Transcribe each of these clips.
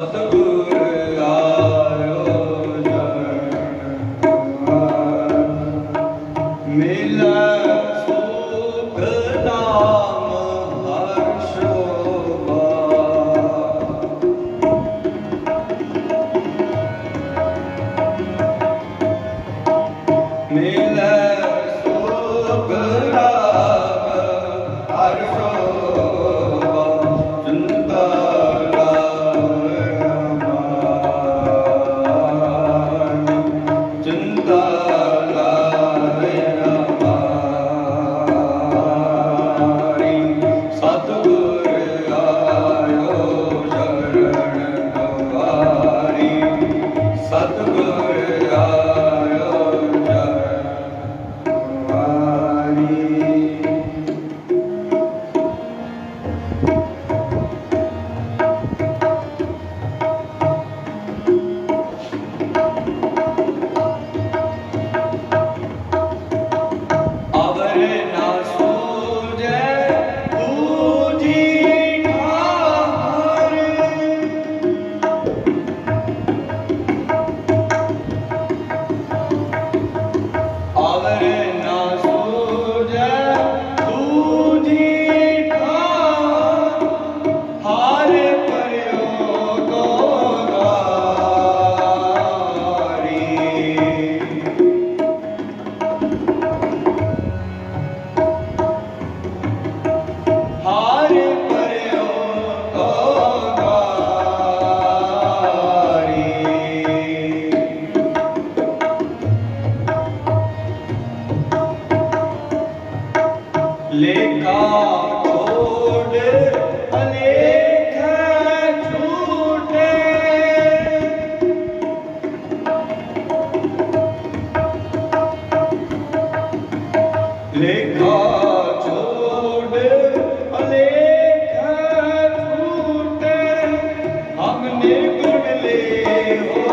सतगुर आयो मिला सुख नाम हर्ष मिला सुख नाम हर्ष लेखा छोड़ अलेख छूटे लेखा छोड़ अलेख छूटे हमने गुण ले हो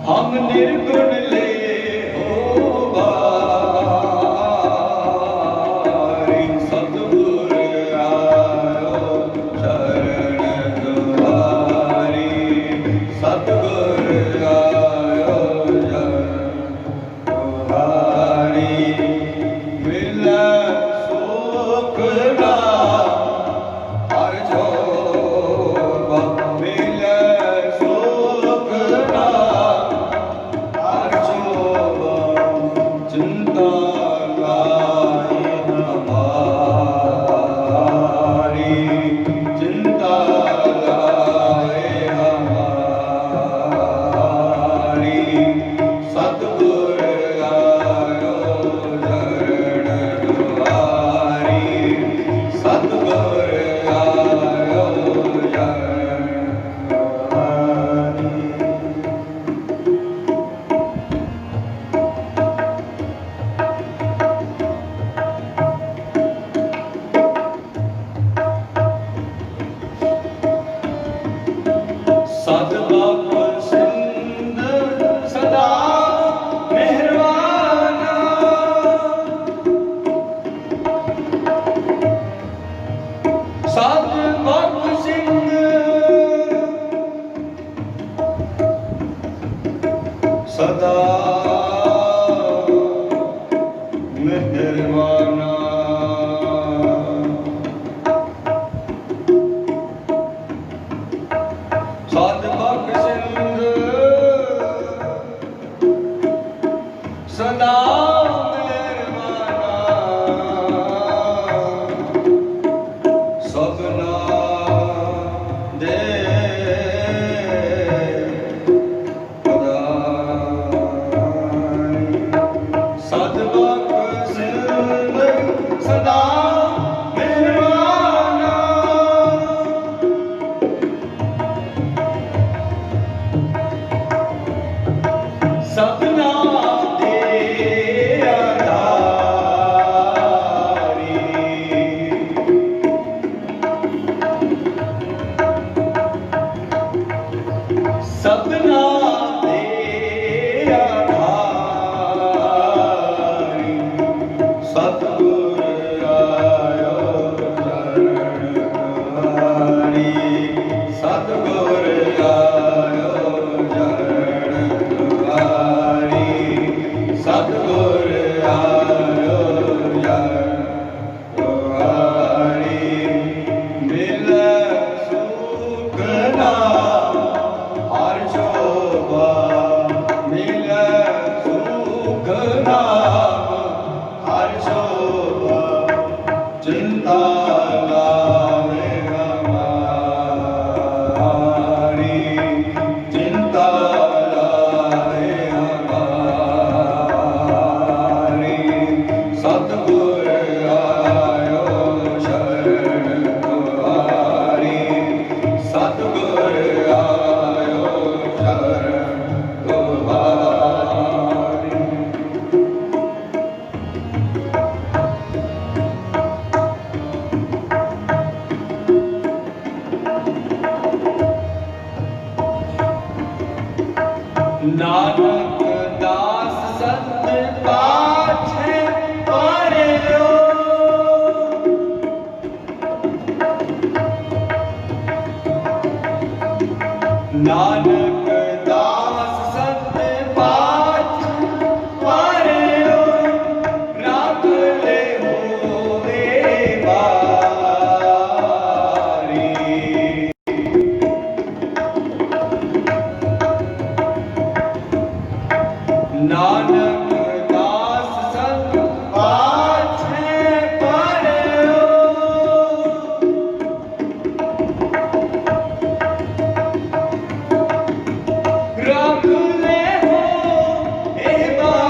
हम निर्गुण ले हो बारी सतगुर आयो शरण द्वारी सतगुर आयो शरण द्वारी मिला सुख नाम हर्ष मिला सुख नाम चिंता लाए हमारी चिंता लाए हमारी सतगुर आयो शरण द्वारी सतगुर आयो शरण द्वारी सदबक सिंध सदा मेहरबाना सदबक सिंध सदा मेहरबाना सदबक सिंध सदा मेहरबाना सबना दे सदबक सिंध सदा मेहरबाना सबना दे सतगुर आयो चरण तुम्हारी, सतगुर आयो चरण तुम्हारी, सतगुर आयो चरण तुम्हारी। मिले सुख नाम हर शोभा, मिले सुख नाम हर शोभा, चिंता लावे हमारी, चिंता लावे हमारी। सतगुर आयो शरण तुम्हारी, सतगुर आयो शरण तुम्हारी। नानक दास संत पाछे पड़ियो, नानक दास संत पाछे पड़ियो, राख ले होवे बारी। नानक दास संत पाछे पड़ियो, राख ले हो ए बारी।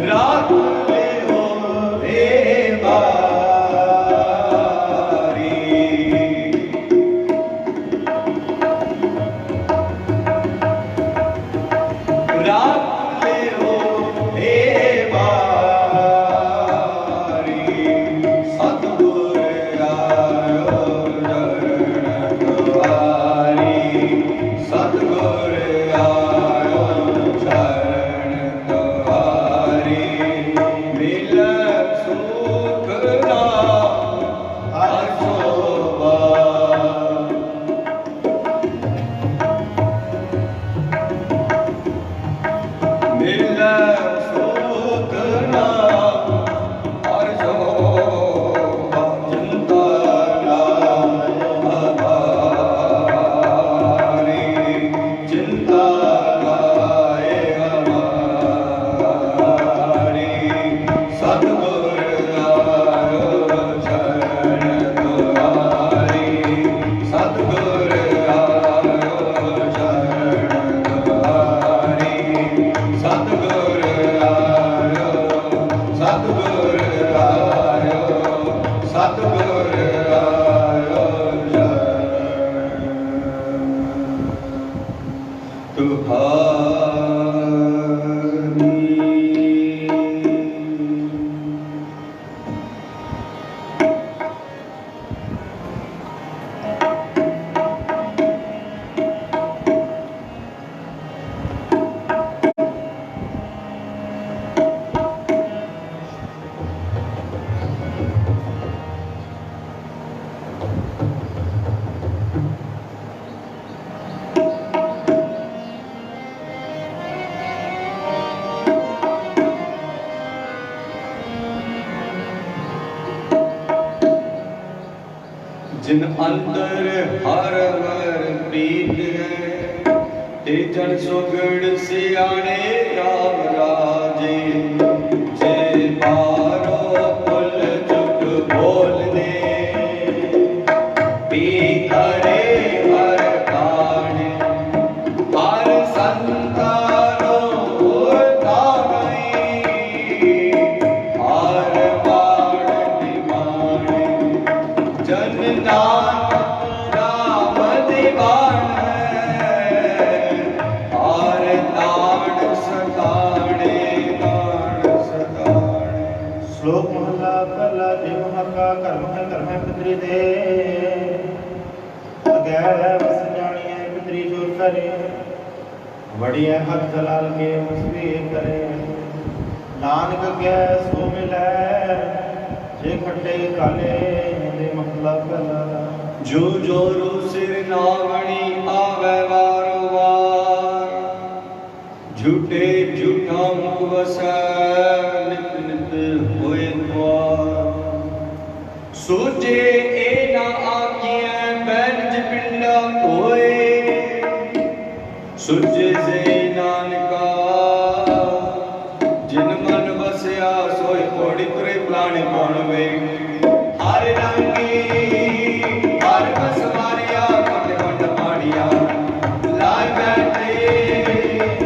राख ले हो ए बारी। राख ले हो ए बारी। सतगुर आयो चरण तुम्हारी, सतगुर आयो चरण तुम्हारी। मिले सुख नाम हर शोभा, मिले सुख नाम हर शोभा, चिंता लाए हमारी, चिंता लाए हमारी। सतगुर आयो शरण तुम्हारी, सतगुर आयो शरण तुम्हारी, सतगुर आयो, सतगुर आयो, सतगुर आयो शरण तुम्हारी। जिन अंदर हर हर प्रीत है, ते जन सुगड़ सियाणे राम राजे। जे पारो पुल चुप बोलने, पी करे हर काने, हर संतानो होता गई, हर बाण निमाणे जन नानक राम दीवान है। और ताड़ सताड़े ताड़ सताड़े। श्लोक महला पहला देव का कर्म है पृथ्वी दे, अगैर वस जानी करे, बड़िया हक जलाल के मुस्वी करे। नानक क्या सो मिलै, जे खट्टे काले दे महला कला। जो जोरू सिर नावणी आवे वारो वार, झूठे झूठा मुख वसै नित नित होए द्वार। सोचे ए ना आखियां बैनज पिंडा होए, सुरजे से नानका जिन मन बसया सोई कोड़ी तुरे पलाने कौन वे। हर रंगी हर बस मारिया कंड कंड मारिया, लाए बैठे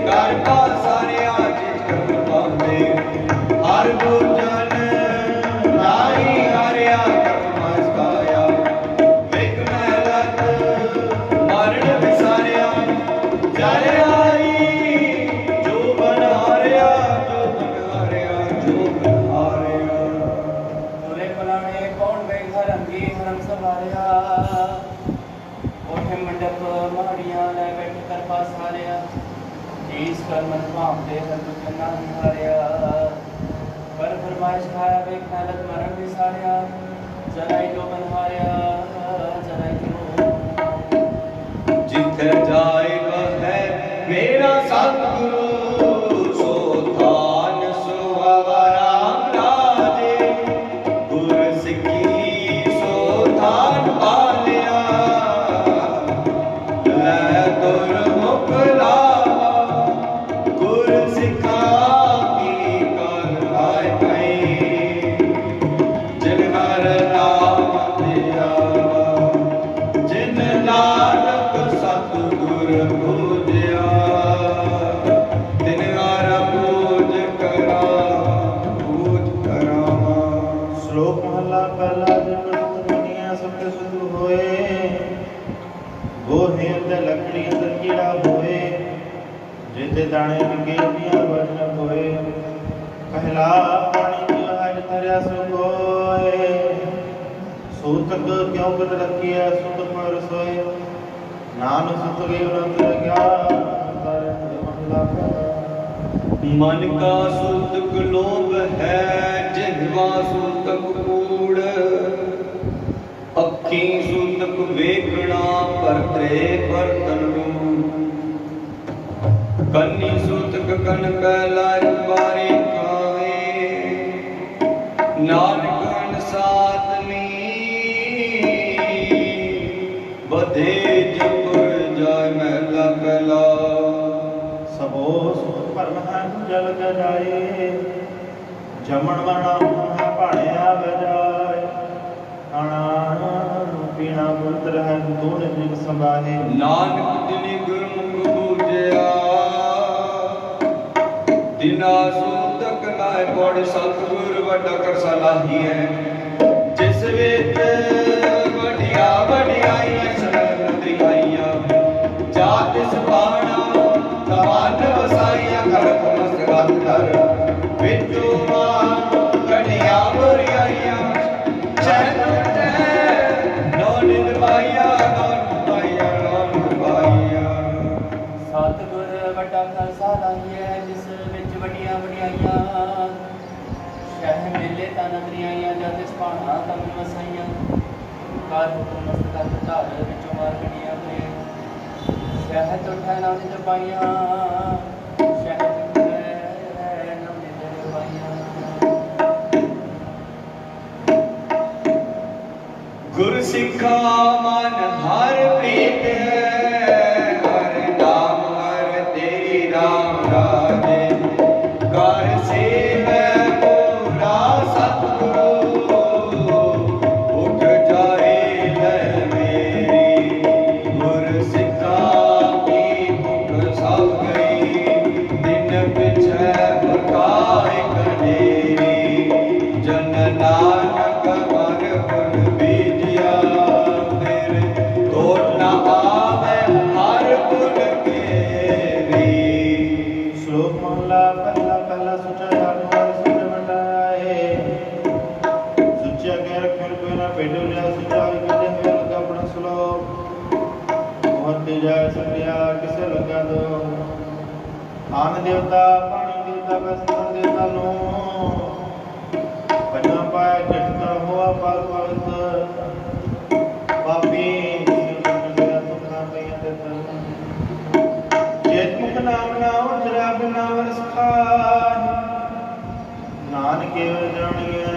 घर का सारिया जित कर पाते। हर भोजन लाई हारिया कर मस्काया, विक महलत मरण विसारिया। जय आई जो बन हारिया, जो बन हारिया, जो बन हारिया। तुरे पलाने कौन बैठा रंगी हरम सवारिया, ओठे मंडप माड़ियां ले बैठ कर पास हारिया। ईस कर मन भावते हर दुख ना हारिया, पर फरमाइश खाया बेख महलत मरण विसारिया। जराई जो बन हारिया, जराई जो जिथे जाए वह मेरा सतगुरु, सो थान सुहावा राम राजे। गुर सिੱਖੀ सो थान पालिया, ਲੈ ਗੁਰ ਮੁਖ ਲਾਵਾ। ਗੁਰ ਸਿੱਖਾ ਕੀ ਕਰ ਲਾਇ ਕਈ, ਜਿਨ ਹਰ ਨਾਮ ਧਿਆਵਾ। ਜਿਨ ਨਾਨਕ ਸਤਿਗੁਰ ਬੂਝਿਆ, ਤਿਨ ਹਰ ਬੂਝ ਕਰਾਵਾ, ਬੂਝ ਕਰਾਵਾ। श्लोक महला पहला। जब दुनिया सब सुध होए, गोहे अंदर लकड़ी अंदर कीड़ा होए। जेते दाने विके दिया वजन होए, पहला पानी जो है धरिया सुखोए। सूतक क्यों बद रखिया सुत पर सोए, नान सुत के व्रत ज्ञान महला पहला। मन का सूतक लोभ है, जिह्वा सूतक कूड़। अखी सूतक वेखना, परतरे बर्तन रूप। कन्नी सूतक कन कैलाय बारे खावे, नानक अनसातनी बधे जपुर जाय महला पहला। सबो सुख परमहन जल गजाए, जमन मना भाणिया बजाए। खाना पीना पुत्र है दून जिग संभाहे। नानक जिनि गुरमुख बूझिया, तिना सूतक नाय पौड़। सतगुर वड्डा कर सलाही है, जिस विच वड्डिया वड्डियाईयां सरल नदरियाईयां। जा तिस बाणा तवान वसाईयां, खड़क मस्तगत कर विचों मां कढ़िया बुरियाईयां। चैन उठै नौ निंद पाईया, नौ निंद पाईया, नौ निंद पाईया। सतगुर ਵੱਡਾ ਖਾਲਸਾ ਲਾਹੀਐ, ਜਿਸ ਵਿੱਚ ਵੱਡੀਆਂ ਵਡਿਆਈਆਂ। ਸ਼ਹਿ ਮੇਲੇ ਤਾਂ ਨਗਰੀਆਂ, ਜਦ ਇਸ ਭਾਣਾ ਤਨ ਵਸਾਈਆਂ। ਕਾਰ ਹੁਕਮ ਮਸਤਕ ਧਾਰ ਵਿੱਚੋਂ ਮਾਰ ਕੜੀਆਂ ਹੋਏ। ਸ਼ਹਿ ਤੋਂ ਠਹਿਰਾ ਨਿਤ ਪਾਈਆਂ, ਸ਼ਹਿ ਤੋਂ ਠਹਿਰਾ ਨਿਤ ਪਾਈਆਂ। गुर सिखा मन हर प्रीत है, हर नाम हर तेरी राम राजे। कर सेवै पूरा सतगुरु, उठ जाए लय मेरी। गुर सिखा की भुख सब गई, दिन पिछै भकाए कनेरी। जन नानक मन गुण बीजिया, फिर ਤੀਜਾ ਸਕਿਆ ਕਿਸੇ ਲਗਾ ਦੋ ਆਨ ਦੇਵਤਾ ਪਾਣੀ ਦੇਵਤਾ ਬਸਤਰ ਦੇਵਤਾ ਨੂੰ ਪੰਨਾ ਪਾਇਆ ਜਟਤਾ ਹੋਆ ਪਾਰ ਪਵਿੱਤ ਪਾਪੀ ਸਿਰ ਤੁਖਨਾ ਪਈਆਂ ਤੇ ਚੇਤ ਮੁਖ ਨਾਮ ਨਾ ਉਜਰਾ ਬਿਨਾ ਵਰਸ ਖਾਨ ਨਾਨਕ ਜਾਣੀਐ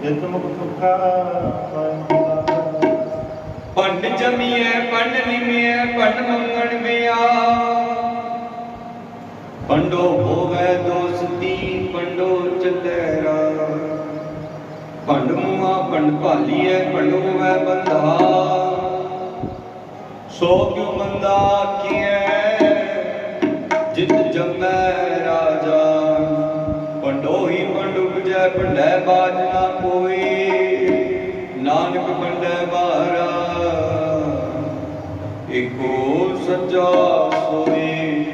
ਜਿਤ ਮੁਖ ਸੁਖਾ ਪੰਡ ਜਮੀਐ ਪੰਡ ਨਿਮੀਐ ਪੰਡ ਮੰਗਣ ਵਿਆ ਪੰਡੋ ਹੋਵੇ ਦੋਸਤੀ ਪੰਡੋ ਚਤੈਰਾ ਪੰਡ ਮੂਆ ਪੰਡ ਭਾਲੀਐ ਪੰਡ ਹੋਵੇ ਬੰਧਾ ਸੋ ਕਿਉ ਮੰਦਾ ਕੀਐ ਜਿਤ ਜਮੈ ਰਾਜਾ ਪੰਡੋ ਹੀ ਪੰਡ ਉਪਜੈ ਪੰਡੈ ਬਾਜ ਨਾ ਕੋਈ ਨਾਨਕ ਪੰਡੈ ਬਾਰਾ ਏਕੋ ਸੱਚਾ ਸੋਈ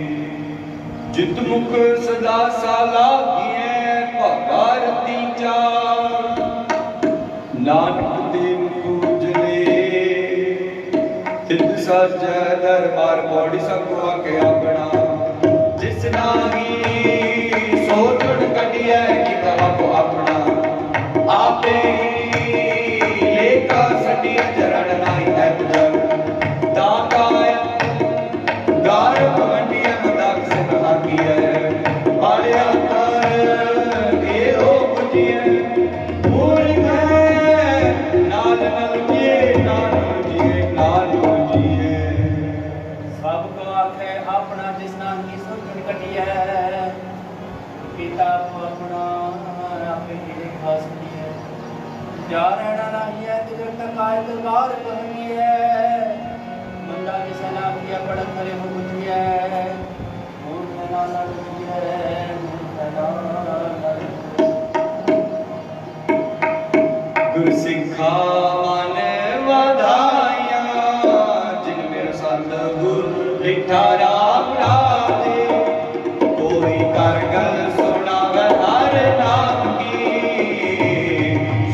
ਜਿਤ ਮੁਖ ਸਦਾ ਸਾਲਾ ਕੀਏ ਭਾਗਾ ਰਤੀ ਚਾਰ ਨਾਨਕ ਦੇ ਮੁਖ ਉਜਲੇ ਤਿਤ ਸਾਜੈ ਦਰਬਾਰ ਪੌੜੀ ਸਭ ਕੋ ਆਕੇ ਆਪਣਾ ਜਿਸ ਨਾਹੀ ਸੋ ਤੁੜ ਕਟਿਐ ਕੀਤਾ ਆਪੋ ਆਪਣਾ ਆਪੇ ਲੇਖਾ ਸੱਡੀ ਚਰਨ ਨਾਹੀ ਹੈ ਜਗ ਤਾ ਕਾਇ ਗਾਰ ਭਵੰਡੀਐ ਮਦਾਕ ਸੇ ਨਹਾਕੀਐ ਪਾਲਿਆ ਤਰ ਇਹੋ ਪੁਜੀਐ ਮੂਰਖ ਨਾਲ ਨਾਲ ਜੀਏ ਨਾਲ ਜੀਏ ਨਾਲ ਜੀਏ ਸਭ ਕੋ ਆਖੇ ਆਪਣਾ ਜਿਸ ਨਾਲ ਹੀ ਸੁਣ ਕਟਿਐ ਪਿਤਾ ਆਪਣਾ ਆਪੇ ਹੀ ਖਾਸ ਕੀਐ ਜਾ ਰਹਿਣਾ ਨਹੀਂ ਹੈ ਤੇ ਜਗ ਤੱਕ ਆਏ ਦਰਬਾਰ ਕਹਮੀ ਹੈ ਮੰਦਾ ਜਿਸ ਨਾਮ ਕੀ ਬੜਾ ਕਰੇ ਹੋ ਬੁਝਿਐ ਮੂਰਖ ਨਾਲ ਨਾਲ ਜੀਐ ਮੂਰਖ ਨਾਲ ਗੁਰ ਸਿੱਖਾ ਮਨ ਵਧਾਇਆ ਜਿਨ ਮੇਰਾ ਸੰਤ ਗੁਰ ਡਿਠਾ ਰਾਮ ਰਾਜੇ ਕੋਈ ਕਰ ਗਲ ਸੁਣਾਵੇ ਹਰ ਨਾਮ ਕੀ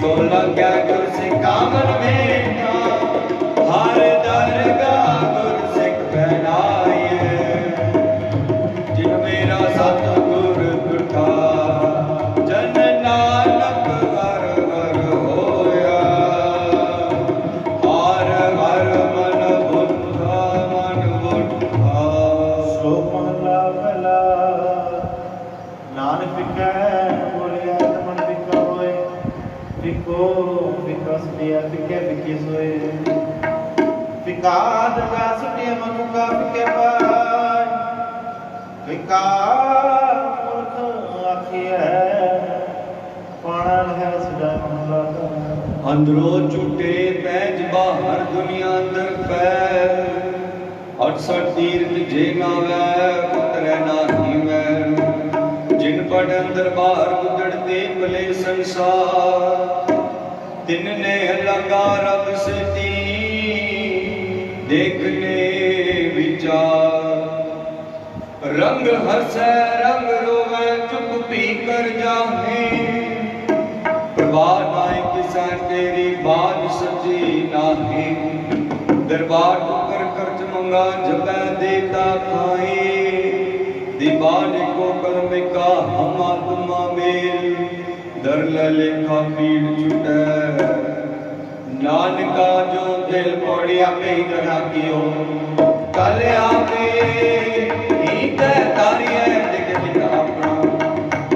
ਸੋ ਲਗਿਆ ਗੁਰ ਸਿੱਖਾ ਮਨ ਵੇਖਾ ਹਰ ਦਰਗਾਹ ਗੁਰ ਸਿੱਖ ਬਹਿਨਾਈਏ ਜਿਨ ਮੇਰਾ ਸੰਤ ਗੁਰ ਡਿਠਾ ਜਨ ਨਾਨਕ ਹਰ ਹਰ ਹੋਇਆ ਹਰ ਹਰ ਮਨ ਬੁੱਧਾ ਮਨ ਬੁੱਧਾ ਸੋ ਮਹਲਾ ਪਹਿਲਾ ਨਾਨਕ ਵਿਕੈ ਬੋਲਿਆ ਤਮਨ ਵਿਕਾ ਹੋਏ ਵਿਕੋ ਵਿਕਸ ਦਿਆ ਵਿਕੈ ਵਿਕੇ ਸੋਏ ਵਿਕਾਦ ਕਾ ਸੁਟਿਆ ਮਨੁ ਕਾ ਵਿਕੈ ਪਾਇ ਵਿਕਾਰ ਮੁਰਤ ਆਖੀਐ ਪਾਣਾ ਹੈ ਸਦਾ ਮਹਲਾ ਅੰਦਰੋਂ ਝੂਟੇ ਪੈਜ ਬਾਹਰ ਦੁਨੀਆ ਅੰਦਰ ਪੈ 68 ਤੀਰਥ ਜੇ ਨਾਵੈ ਉਤਰੈ ਨਾਹੀ ਮੈਂ ਜਿਨ ਪੜ ਅੰਦਰ ਬਾਹਰ ਗੁਦੜਤੇ ਭਲੇ ਸੰਸਾਰ ਤਿਨ ਨੇ ਲਗਾ ਰਬ ਸਤੀ ਦੇਖਨੇ ਵਿਚਾਰ ਰੰਗ ਹਸੈ ਰੰਗ ਰੋਵੈ ਚੁੱਪ ਪੀ ਕਰ ਜਾਹੇ ਪ੍ਰਵਾਹ ਨਾਇ ਕਿਸੈ ਤੇਰੀ ਬਾਤ ਸੱਚੀ ਨਾਹੀ ਦਰਬਾਰ ਟੁਕਰ ਕਰਚ ਮੰਗਾ ਜਪੈ ਦੇਤਾ ਖਾਈ ਦੀਵਾਨ ਕੋ ਕਲਮਿਕਾ ਹਮਾ ਤੁਮਾ ਮੇਲ ਦਰ ਲੇਖਾ ਪੀੜ ਛੁਟੈ ਨਾਨਕਾ ਜੋ ਦਿਲ ਪੋੜਿਆ ਪਈ ਦਨਾ ਕੀਓ ਕਲ ਆਪੇ ਹੀ ਤੈ ਤਾਰੀਐ ਜਿਗ ਜਿਗ ਆਪਣਾ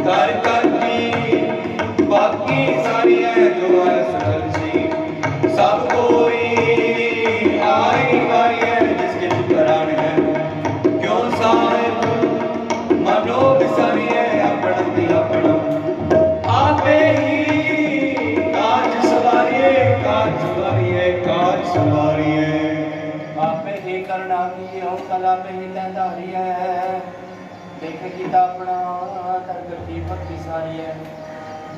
ਕਰ ਕਰਤੀ ਬਾਕੀ ਸਾਰੀ ਹੈ ਜੋ ਹੈ ਸਰਲ ਸੀ ਸਭ ਕੋਈ ਆਈ ਵਾਰੀ ਹੈ ਜਿਸਕੇ ਚੁਕਰਾਨ ਹੈ ਕਿਉਂ ਸਾਹਿਬ ਮਨੋ ਵਿਸਾਰੀ ਹੈ ਆਪਣਾ ਦੀ ਆਪਣਾ ਆਪੇ ਹੀ ਕਾਜ ਸਵਾਰੀਏ ਕਾਜ ਸਵਾਰੀਏ ਕਾਜ ਸਵਾਰੀਏ ਆਪੇ ਹੀ ਕਰਨਾ ਕੀ ਉਹ ਕਲਾ ਪੇ ਹੀ ਲੈਂਦਾਰੀ ਹੈ ਦੇਖ ਕੀਤਾ ਆਪਣਾ ਤਰਗਤੀ ਭਗਤੀ ਸਾਰੀ ਹੈ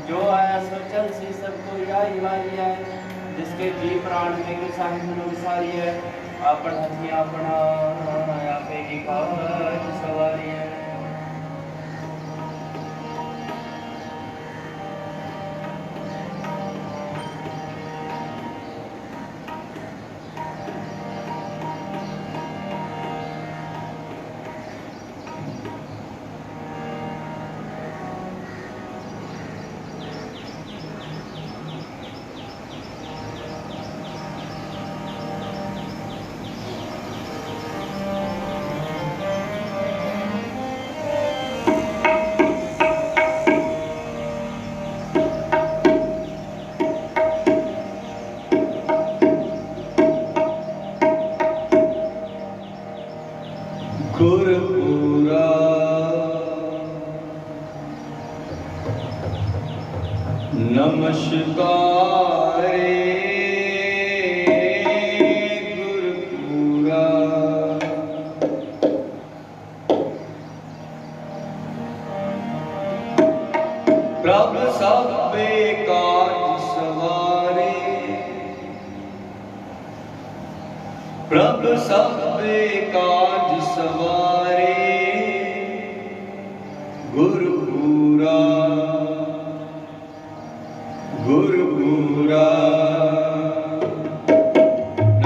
जो आया सो चल सी सब कोई आई वाई है जिसके जी प्राण में साहिब मनु सारी है अपन हथी अपना आपे की काज सवारी है गुरपुरा नमस्कार गुरपुरा प्रभ सबे काज सवारे प्रभ सबे काज सवारे गुरपुरा गुरपुरा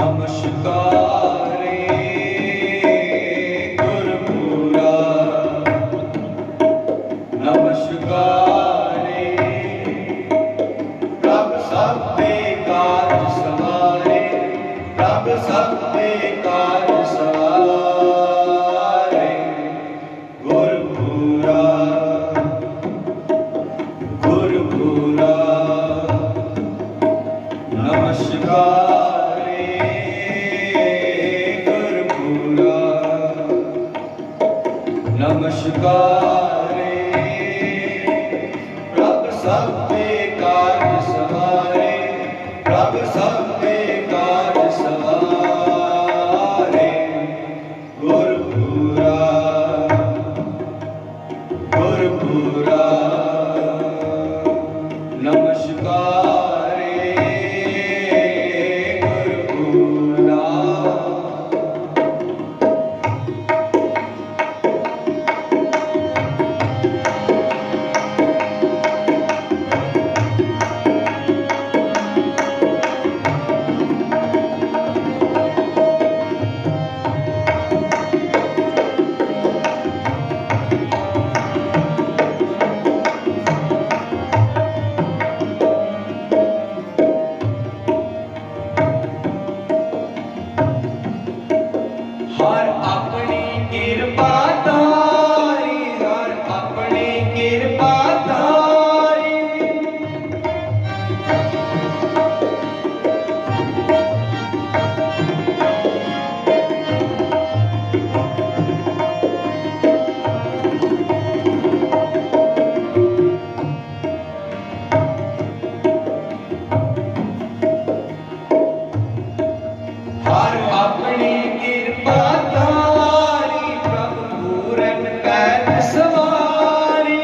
नमस्कार गुरपुरा नमस्कार प्रभ सबे काज सवारे प्रभ सबे काज सवारे गुरपुरा गुरपुरा नमस्कार गुरपुरा नमस्कार प्रभ सबे काज सवारे प्रभ सबे काज सवारे गुरपुरा गुरपुरा नमस्कार गुरपुरा हर अपनी कृपा तारी हर अपनी कृपा तारी हर अपनी कृपा तारी प्रभु पूरन पैज सवारी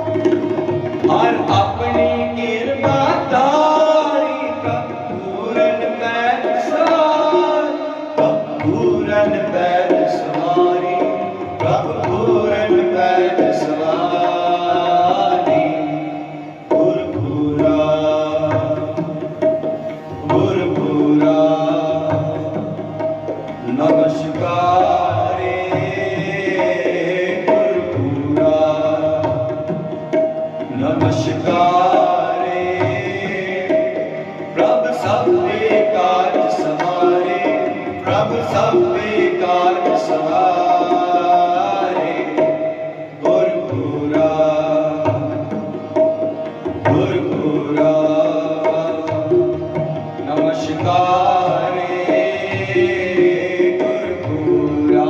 हर अपनी कृपा तारी प्रभु पूरन पैज सवारी प्रभु पूरन पैज सवारी प्रभु पूरन पैज सवारी गुरपुरा गुरपुरा नमस्कार गुरपुरा नमस्कार प्रभ सबे काज सवारे प्रभ सबे काज सवारे गुरपुरा गुरपुरा नमस्कार गुरपुरा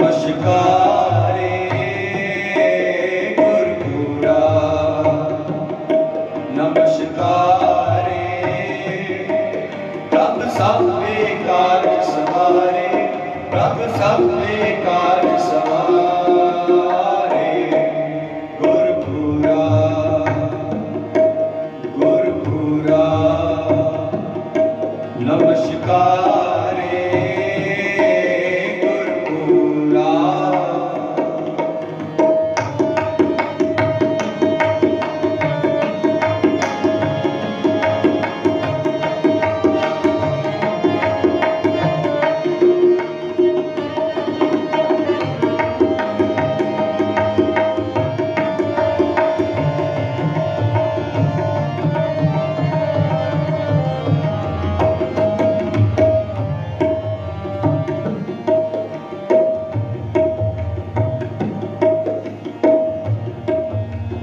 नमस्कारे गुरपुरा नमस्कारे प्रभ सब बेकार सवारे प्रभ सब बेकार सवारे गुरपुरा गुरपुरा नमस्कारे गुरपुरा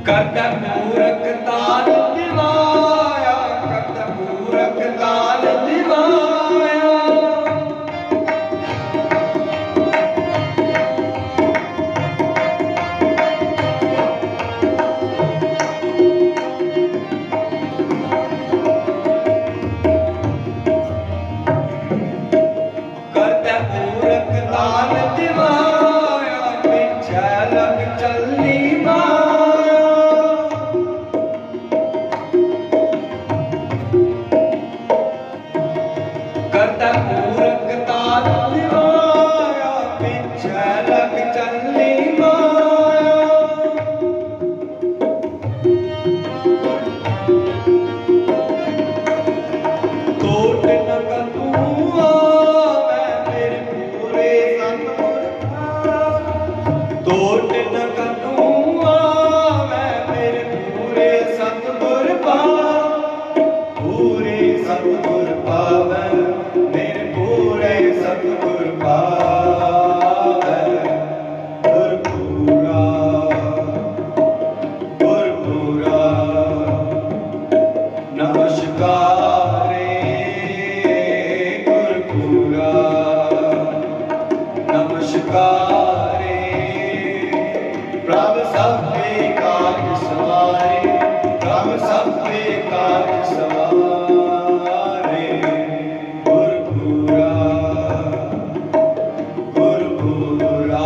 करता मूरख ताल दिवाया करता मूरख ताल दिवाया करता मूरख ताल दिवाया पीछे लग चलनी माया करता मूरख ताल दिवाया पीछे लग चलनी माया कोट न करूँ मैं मेरे पूरे कोट न करूँ मैं मेरे पूरे सतगुर पूरे सतगुर पावै मेरे पूरे सतगुर पावै गुरपुरा गुरपुरा नमस्कारे गुरपुरा नमस्कारे प्रभ सब बेकार सवारे प्रभ सब बेकार सवारे गुरपुरा गुरपुरा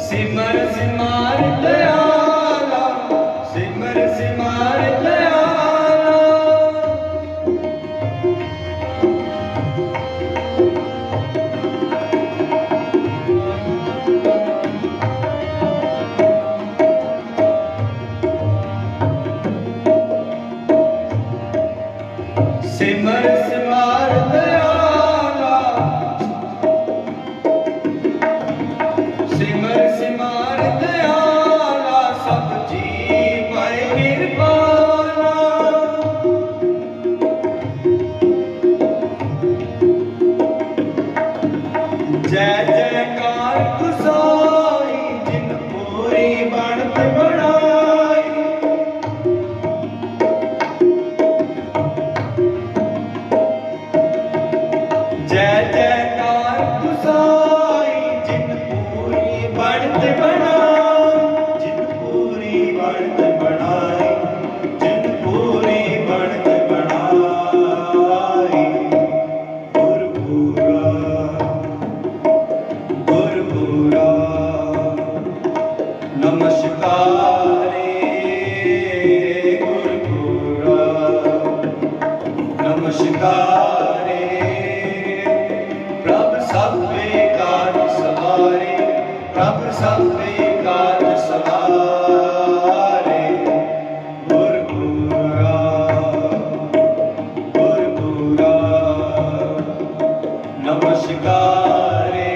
सिमर सिमार दयाला सिमर सिमार दयाला सिमर सिमार दयाला सिमर सिमार दयाला सब जी पाए निर्वाला जय जयकार गुसाई जिन पूरी बनत बनाई जय जयकार गुसाई जिन पूरी बनत बनाई जिन पूरी बनत बनाई जिन पूरी बनत बनाई गुरपुरा गुरपुरा नमस्कारे गुरपुरा नमस्कारे प्रभ सब बेकार सवारे प्रभ सब बेकार सवारे गुरपुरा गुरपुरा नमस्कारे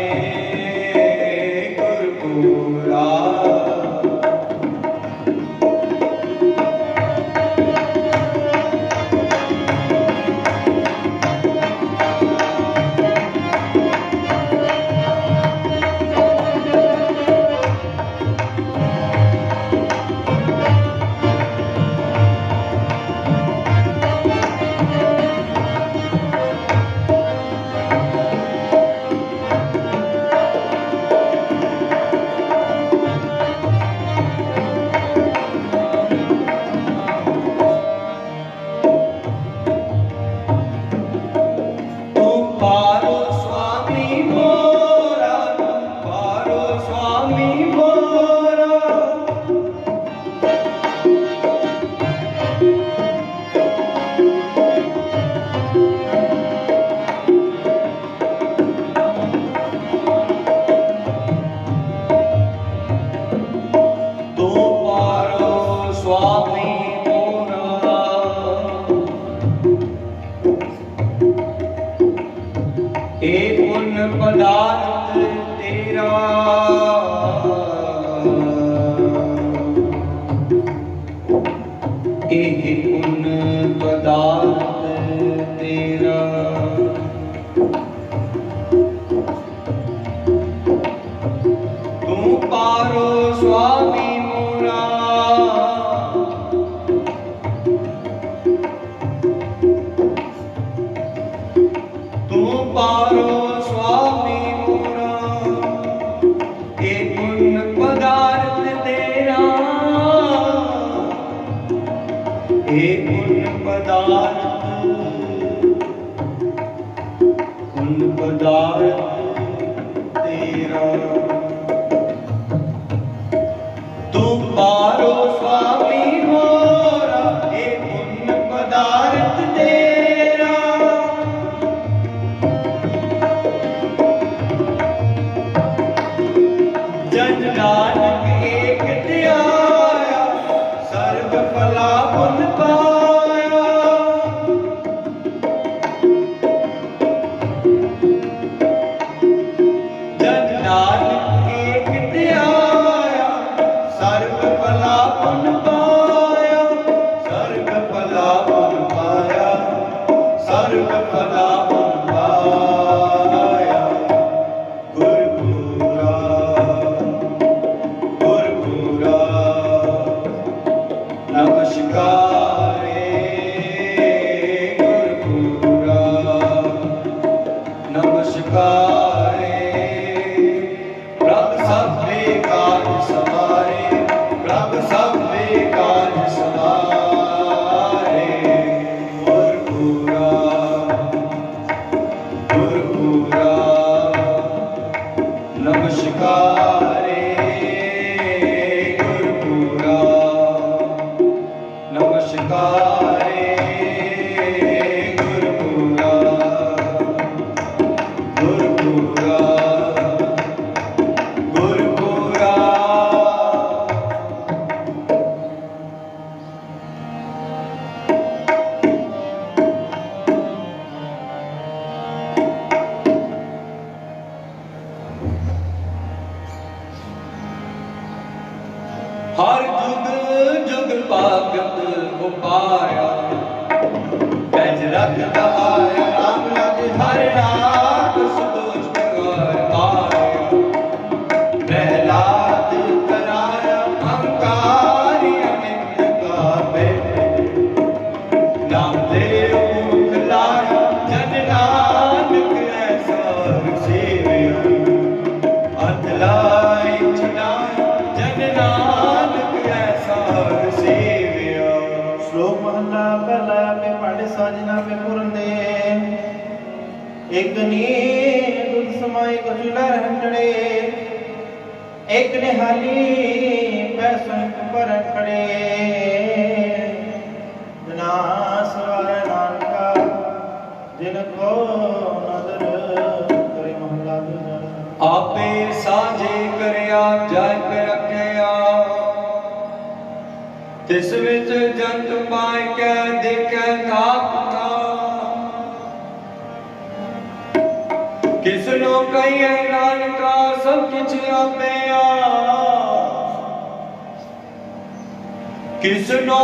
नमस्कारे गुरपुरा नमस्कारे गुरपुरा गुरपुरा गुरपुरा हर जुग जुग पागत उपाया बैज रखता आया राम लग हर रात सतोष आया प्रहलाद कराया अहंकारी अमित गावे नाम देव मुख लाया जन नानक ऐसा सेविया अतलाई छुड़ाया जन नानक ऐसा सेविया। श्लोक महला पहला पे पांडे साजना पे पुरंदे एक नी दुध समाई कजुला रहंडे एक ने हाली पैसों पर खड़े जना सवार नानका जिनको नजर करे महला दूजा आपे साझे करया जग रखया तिस विच जंत पाए के देखे ताकता किसनो कहिए नानका सब किछ आपे किसनो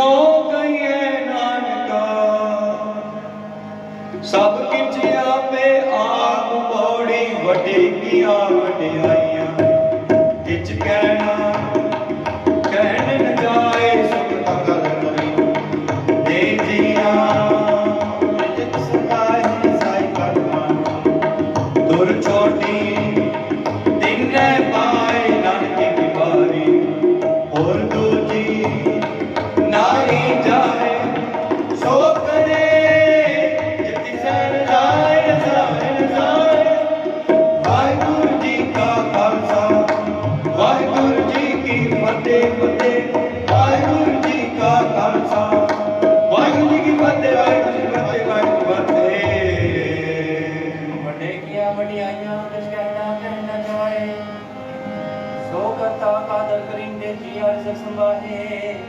कहिए नानका सब किछ आपे आप बौड़ी वडी किया वडियाइया किछ कहना कहन न जाए सुख अगल करी दे जिया जित समाए साई करमान तुर छोटी दिन ने पाए नानक की बारी और दूजी नारी जाए सो करे जिति सर जाए जाए वाहिगुरु जी का खालसा वाहिगुरु जी की फतेह फतेह वाहिगुरु जी का खालसा वाहिगुरु जी की फतेह वाहिगुरु जी की फतेह वाहिगुरु फतेह। वडे किया वडियाइयां किस कहना जाए सो करता कादर करिंदे जी अर्ज संभाहे